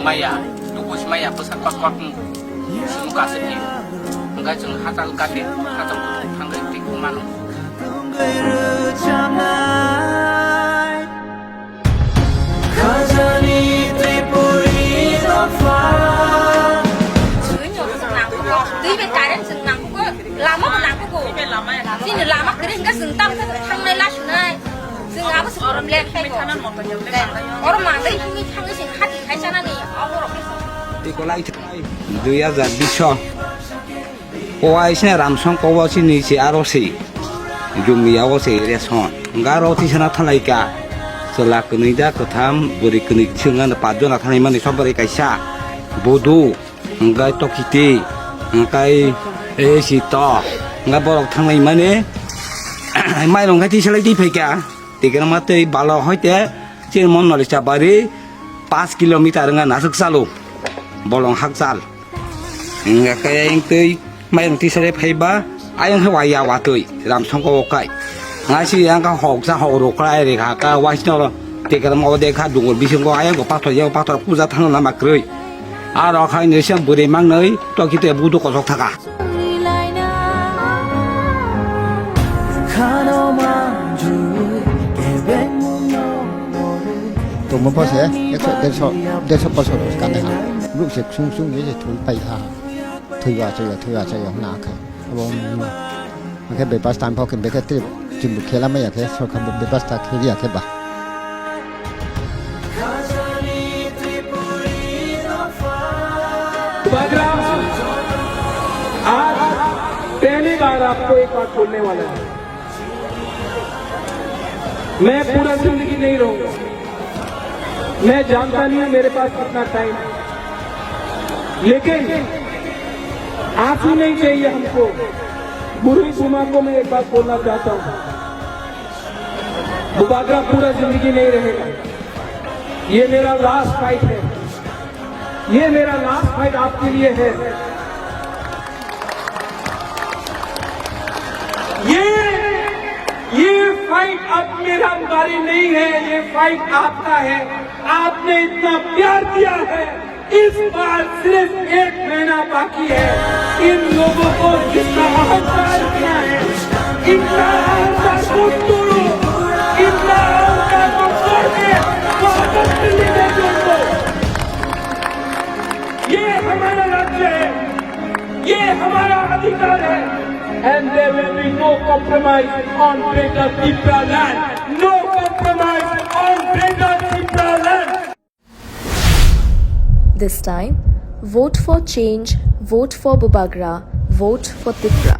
maya dukus maya pesat pakwak semuka sedih enggak jeng hatal kate hatal hanggai tikumanu lama menang aku, sini lama kering kan sentam thang này lát này, sing apa sih orang lihat kayak orang mana ini thang sing hati kayak sana nih, orang Ikolai 2020 Kawai sini ramsong kawai sini si arosi Jumi arosi reson Enggak roti sana thalaika Setelah kenida ketam beri kenik cengan pajon athanai mani sobari kaisa bodu enggak tokiti enggak si to enggak borok thanai mani mai long kai ti selai ti pheka tikana mate balo hoite chin mon noli sabari 5 kilometer enggak nasuk salu bolong haksal enggak kaya yang tei mai long ti selai phaiba ayang hawaya watui ramsong kawai ngasih yang kau hok sa hok rokai deh kakak wasno tikar mau deh kak dungul bising kau ayam kau pastor pusat tangan nama kerui arah kau ini siang beri mang nih tuh kita butuh kosong taka tụi mình bao giờ để cho bao giờ cái này lúc sẽ sung sung như thế thôi bay ha thôi vào chơi không nạc không cái bê bát tan phao cái bê cái tiếp chừng một khi làm mấy cái sau khi bê bát tan khi đi cái bà बगरा आज पहली बार आपको एक बात बोलने वाला है मैं पूरा जिंदगी नहीं रहूंगा मैं जानता नहीं हूं मेरे पास कितना टाइम है लेकिन आंसू नहीं चाहिए हमको बुरी सुमा को मैं एक बात बोलना चाहता हूं बुबागरा पूरा जिंदगी नहीं रहेगा ये मेरा लास्ट फाइट है ये मेरा लास्ट फाइट आपके लिए है ये फाइट अब मेरा बारी नहीं है ये फाइट आपका है आपने इतना प्यार दिया है इस बार सिर्फ 1 महीना बाकी है इन लोगों को जितना अहंकार किया है इतना अहंकार को तोड़ो इतना अहंकार को तोड़ के वापस दिल्ली में जोड़ दो ये हमारा राज्य है ये हमारा अधिकार है and there will be no compromise on Greater Tripura land. No compromise on Greater Tripura land. This time, vote for change, vote for Bubagra, vote for Tripura.